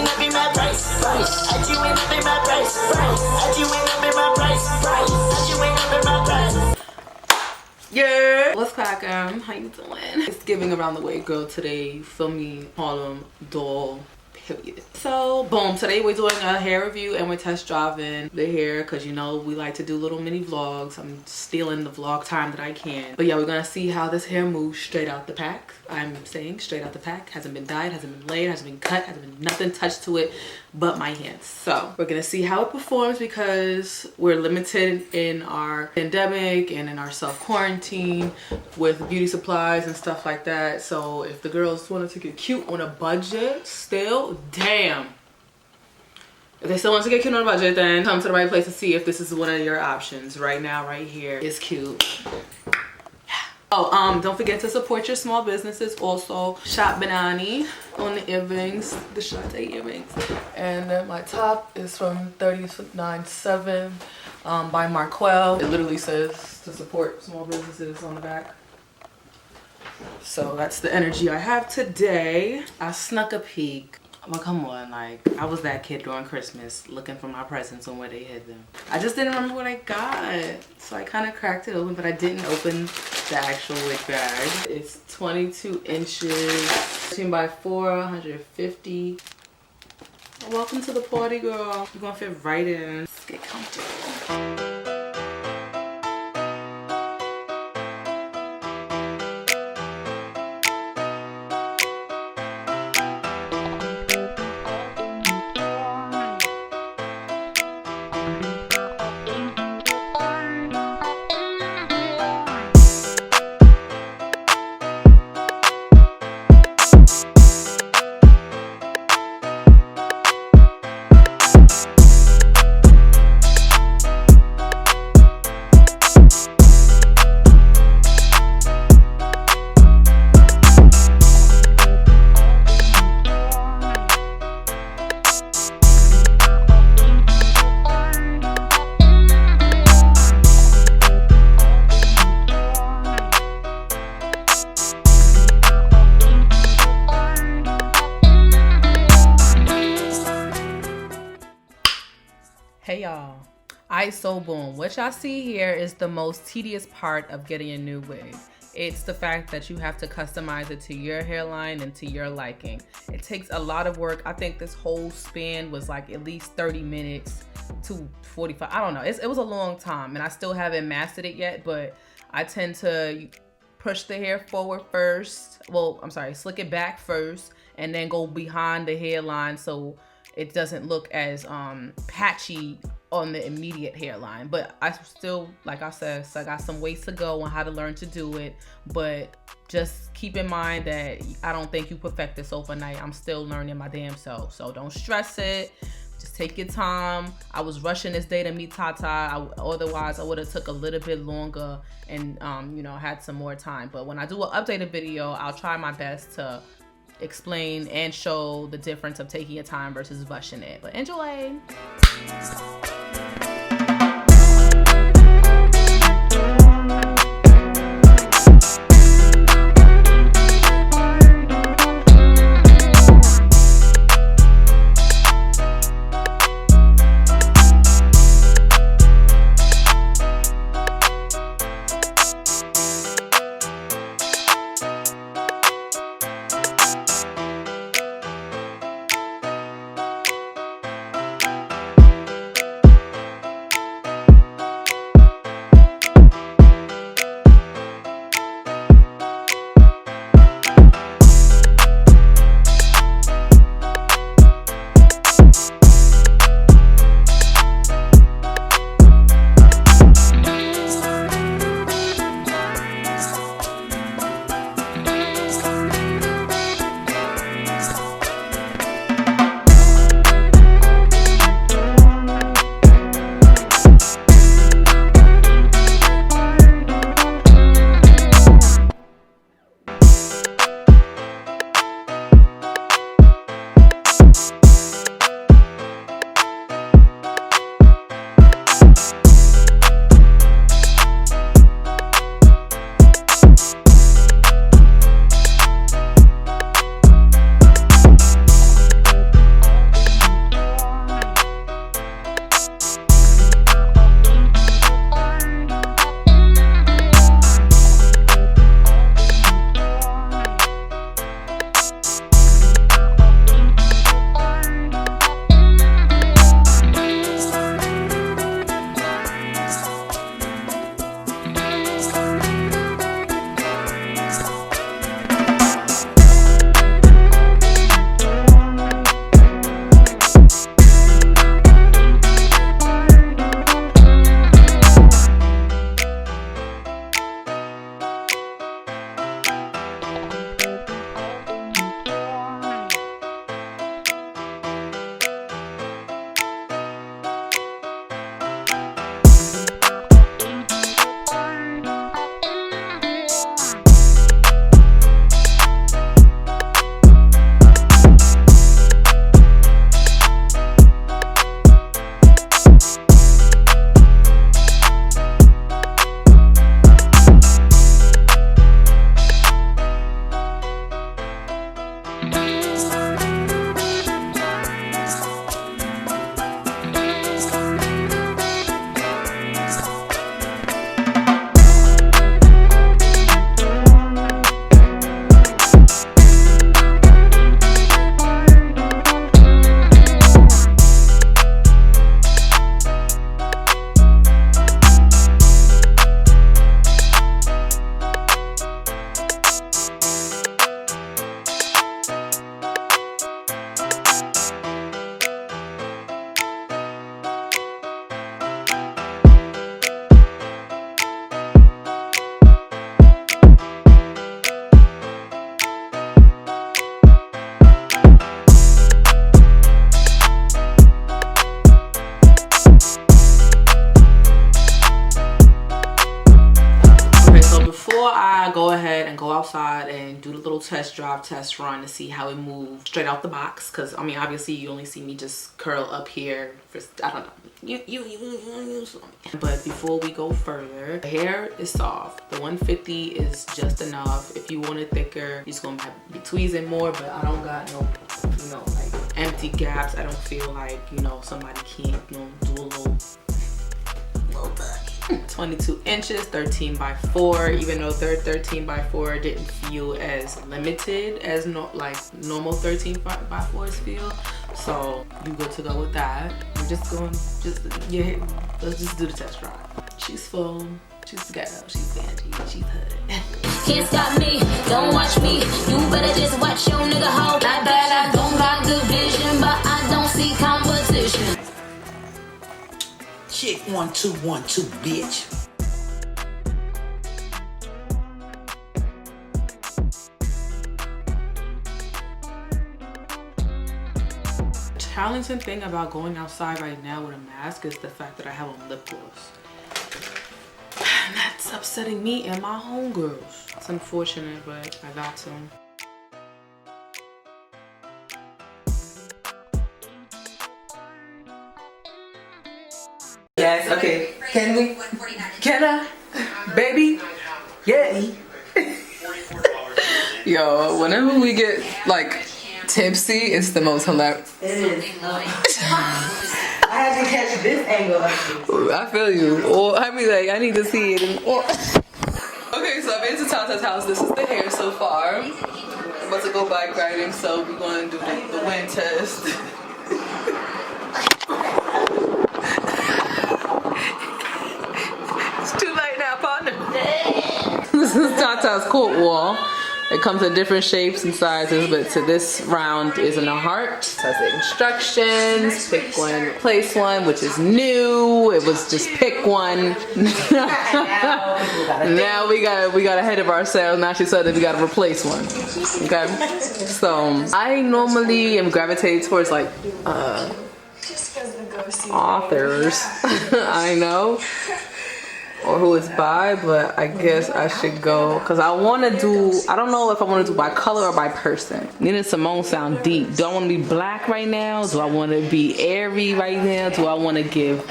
went up in my price. I just went up in my price. I just went up in my price. I just went up in my price. Yeah, what's crackin'? How you doing? It's giving around the way girl today. You feel me? Harlem doll. Period. So boom, today we're doing a hair review and we're test driving the hair because you know we like to do little mini vlogs. I'm stealing the vlog time that I can. But yeah, we're gonna see how this hair moves straight out the pack. I'm saying straight out the pack. Hasn't been dyed, hasn't been laid, hasn't been cut, hasn't been nothing touched to it but my hands. So we're gonna see how it performs because we're limited in our pandemic and in our self-quarantine with beauty supplies and stuff like that. So if the girls wanted to get cute on a budget still, damn. If they still want to get cute on a budget, then come to the right place to see if this is one of your options. Right now, right here is cute. Oh, don't forget to support your small businesses also. Shop Banani on the earrings, the Shante earrings. And then my top is from 39.7 by Marquel. It literally says to support small businesses on the back. So that's the energy I have today. I snuck a peek. Well, come on, like, I was that kid during Christmas looking for my presents and where they hid them. I just didn't remember what I got. So I kind of cracked it open, but I didn't open the actual wig bag. It's 22 inches, 13 by 4, 150. Welcome to the party, girl. You're gonna fit right in. Let's get comfortable. Hey y'all, ISO boom. What y'all see here is the most tedious part of getting a new wig. It's the fact that you have to customize it to your hairline and to your liking. It takes a lot of work. I think this whole span was like at least 30 minutes to 45. I don't know. It was a long time and I still haven't mastered it yet, but I tend to push the hair forward first. Well, I'm sorry, slick it back first and then go behind the hairline so it doesn't look as patchy on the immediate hairline. But I still, like I said, so I got some ways to go on how to learn to do it. But just keep in mind that I don't think you perfect this overnight. I'm still learning my damn self. So don't stress it. Just take your time. I was rushing this day to meet Tata. Otherwise, I would have took a little bit longer and, you know, had some more time. But when I do an updated video, I'll try my best to explain and show the difference of taking your time versus rushing it. But enjoy. outside and do the little test run to see how it moves straight out the box. Because I mean, obviously you only see me just curl up here for, I don't know, but before we go further, the hair is soft. The 150 is just enough. If you want it thicker, you're just gonna have to be tweezing more, but I don't got no, you know, like empty gaps. I don't feel like, you know, somebody can't, you know, do a little 22 inches, 13 by 4, even though 13 by 4 didn't feel as limited as like normal 13 by 4s feel. So you good to go with that. We're just going, yeah, let's just do the test drive. She's full, she's ghetto, she's Angie, she's hood. Can't stop me, don't watch me. You better just watch your nigga hoe. I bet I don't got good vision, but I don't see competition. Chick 1 2 1 2, bitch. Challenging thing about going outside right now with a mask is the fact that I have on lip gloss. And that's upsetting me and my homegirls. It's unfortunate, but I got to. Yes, okay. Can we? Can I? Baby? Yeah. Yo, whenever we get like tipsy, it's the most hilarious. It is. I had to catch this angle. I feel you. Or I mean, like, I need to see it. Okay, so I've been to Tata's house. This is the hair so far. I'm about to go bike riding, so we're going to do the wind test. It's too late now, partner. This is Tata's court wall. It comes in different shapes and sizes, but so this round is in a heart. It has the instructions, pick one, replace one, which is new. It was just pick one. Now we got ahead of ourselves. Now she said that we gotta replace one. Okay, so I normally am gravitated towards like authors. I know. Or who it's by, but I guess I should go because I want to do, I don't know if I want to do by color or by person. Nina Simone sound deep. Do I want to be black right now? Do I want to be airy right now? Do I want to give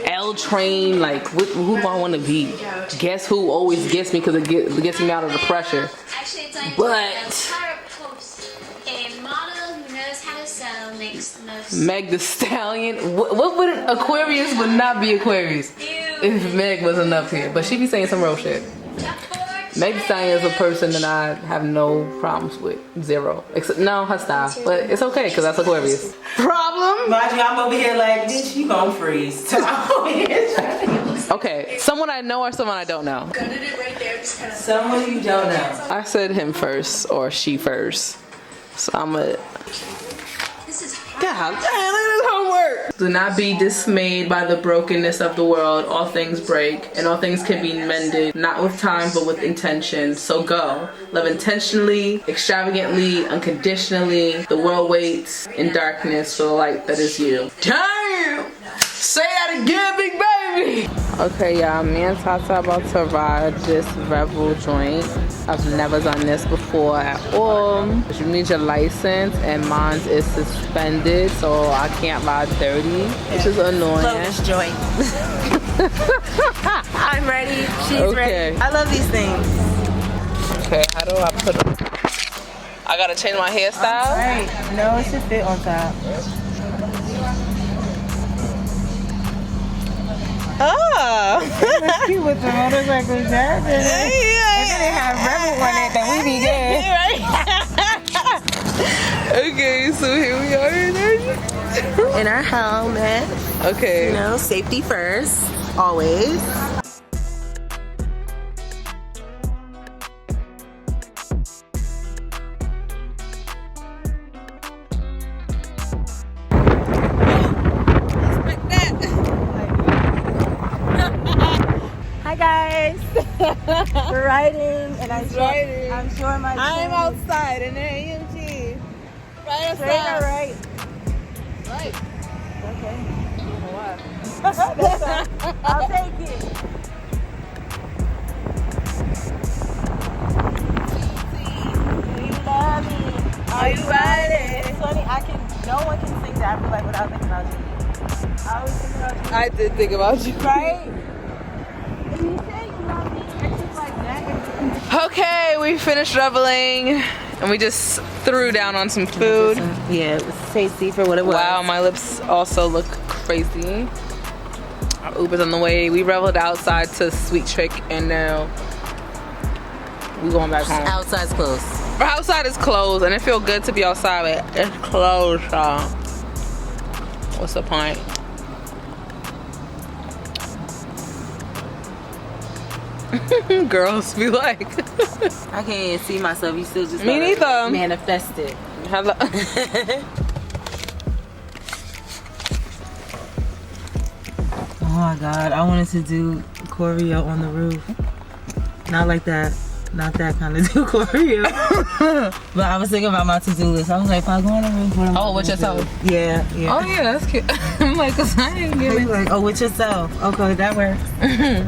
L Train? Like, who do I want to be? Guess who always gets me because it gets me out of the pressure. But Meg the Stallion. What would Aquarius would not be Aquarius if Meg wasn't up here? But she be saying some real shit. Meg the Stallion is a person that I have no problems with. Zero. Except no, her style. But it's okay because that's Aquarius. Problem? Mind you, I'm over here like, bitch, you gon' freeze. So I'm over here trying to... Okay, someone I know or someone I don't know? Someone you don't know. I said him first or she first. So I'm a... God, look at this homework. Do not be dismayed by the brokenness of the world. All things break, and all things can be mended, not with time, but with intention. So go. Love intentionally, extravagantly, unconditionally. The world waits in darkness for the light that is you. Damn! Say that again, big baby! Okay, y'all, me and Tata about to ride this Revel joint. I've never done this before at all. You need your license, and mine is suspended, so I can't ride 30, which is annoying. Love this joint. I'm ready. She's ready. I love these things. Okay, how do I put it? I gotta change my hairstyle? Right. No, it should fit on top. Oh! That's cute with the motorcycle jacket. Yeah. If it didn't have Rebel on it, then we be good. Right? Okay, so here we are in our helmet. Okay. You know, safety first, always. Hi guys, we're riding, and I'm sure my I'm outside in an AMG. Right outside. Straight or right? Right. Okay. What? I'll take it. no one can sing that, I feel like, without thinking about you. I always think about you. I did think about you. Right? If you say you love me, extra like that. Okay, we finished reveling and we just threw down on some food. Yeah, it was tasty for what it was. Wow, my lips also look crazy. Our Uber's on the way. We reveled outside to Sweet Trick and now we going back home. Outside's closed. Our outside is closed and it feels good to be outside, but it's closed, y'all. What's the point? Girls be like. I can't see myself. You still just Me neither. manifest it. Hello. Oh my god, I wanted to do choreo on the roof. Not like that. Not that kind of do choreo. But I was thinking about my to-do list. I was like, if I go on the roof, what am I Oh, with gonna yourself? do? Yeah, yeah. Oh yeah, that's cute. I'm like, cause I ain't giving. Like, oh, with yourself. Okay, that works.